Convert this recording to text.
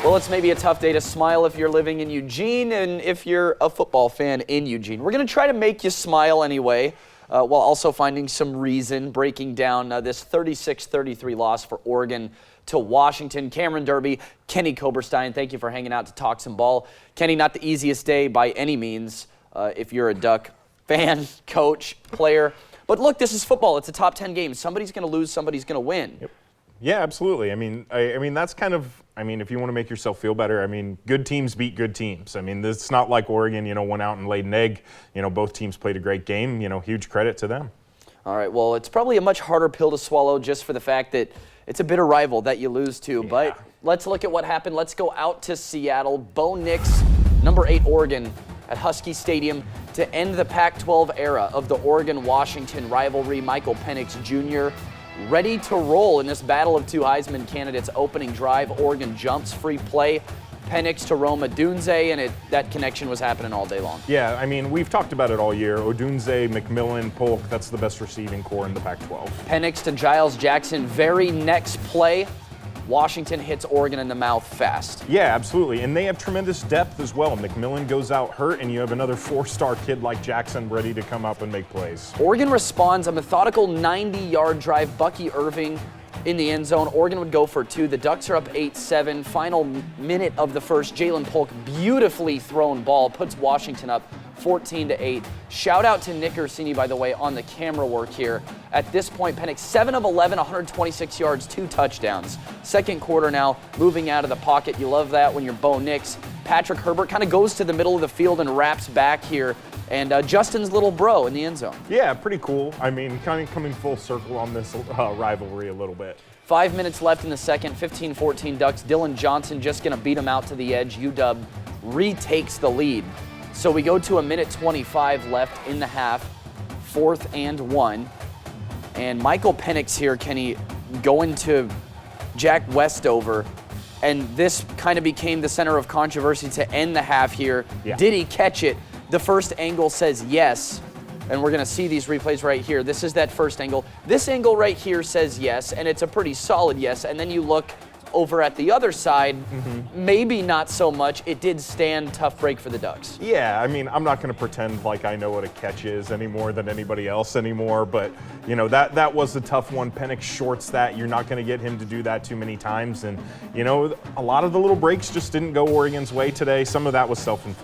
Well, it's maybe a tough day to smile if you're living in Eugene and if you're a football fan in Eugene. We're going to try to make you smile anyway, while also finding some reason, breaking down this 36-33 loss for Oregon to Washington. Cameron Derby, Kenny Koberstein, thank you for hanging out to talk some ball. Kenny, not the easiest day by any means if you're a Duck fan, coach, player. But look, this is football. It's a top 10 game. Somebody's going to lose, somebody's going to win. Yep. Yeah, absolutely. I mean, that's kind of, if you want to make yourself feel better, good teams beat good teams. It's not like Oregon, went out and laid an egg. Both teams played a great game. Huge credit to them. All right, well, it's probably a much harder pill to swallow just for the fact that it's a bitter rival that you lose to. Yeah. But let's look at what happened. Let's go out to Seattle. Bo Nix, number 8 Oregon at Husky Stadium to end the Pac-12 era of the Oregon-Washington rivalry. Michael Penix Jr. ready to roll in this battle of two Heisman candidates. Opening drive, Oregon jumps, free play. Penix to Rome Odunze, and that connection was happening all day long. Yeah, we've talked about it all year. Odunze, McMillan, Polk, that's the best receiving core in the Pac-12. Penix to Giles Jackson, very next play. Washington hits Oregon in the mouth fast. Yeah, absolutely, and they have tremendous depth as well. McMillan goes out hurt, and you have another 4-star kid like Jackson ready to come up and make plays. Oregon responds, a methodical 90-yard drive. Bucky Irving in the end zone. Oregon would go for 2. The Ducks are up 8-7. Final minute of the first. Jalen Polk, beautifully thrown ball, puts Washington up 14-8. Shout out to Nick Ursini, by the way, on the camera work here. At this point, Penix 7 of 11, 126 yards, 2 touchdowns. Second quarter now, moving out of the pocket. You love that when you're Bo Nix. Patrick Herbert kind of goes to the middle of the field and wraps back here. And Justin's little bro in the end zone. Yeah, pretty cool. Kind of coming full circle on this rivalry a little bit. 5 minutes left in the second, 15-14 Ducks. Dylan Johnson just going to beat him out to the edge. UW retakes the lead. So we go to 1:25 left in the half, 4th and 1. And Michael Penix here, Kenny, going to Jack Westover. And this kind of became the center of controversy to end the half here. Yeah. Did he catch it? The first angle says yes. And we're going to see these replays right here. This is that first angle. This angle right here says yes, and it's a pretty solid yes. And then you look over at the other side, maybe not so much. It did stand. Tough break for the Ducks. Yeah, I'm not going to pretend like I know what a catch is any more than anybody else anymore, but that was a tough one. Penix shorts that. You're not going to get him to do that too many times, and a lot of the little breaks just didn't go Oregon's way today. Some of that was self-inflicted.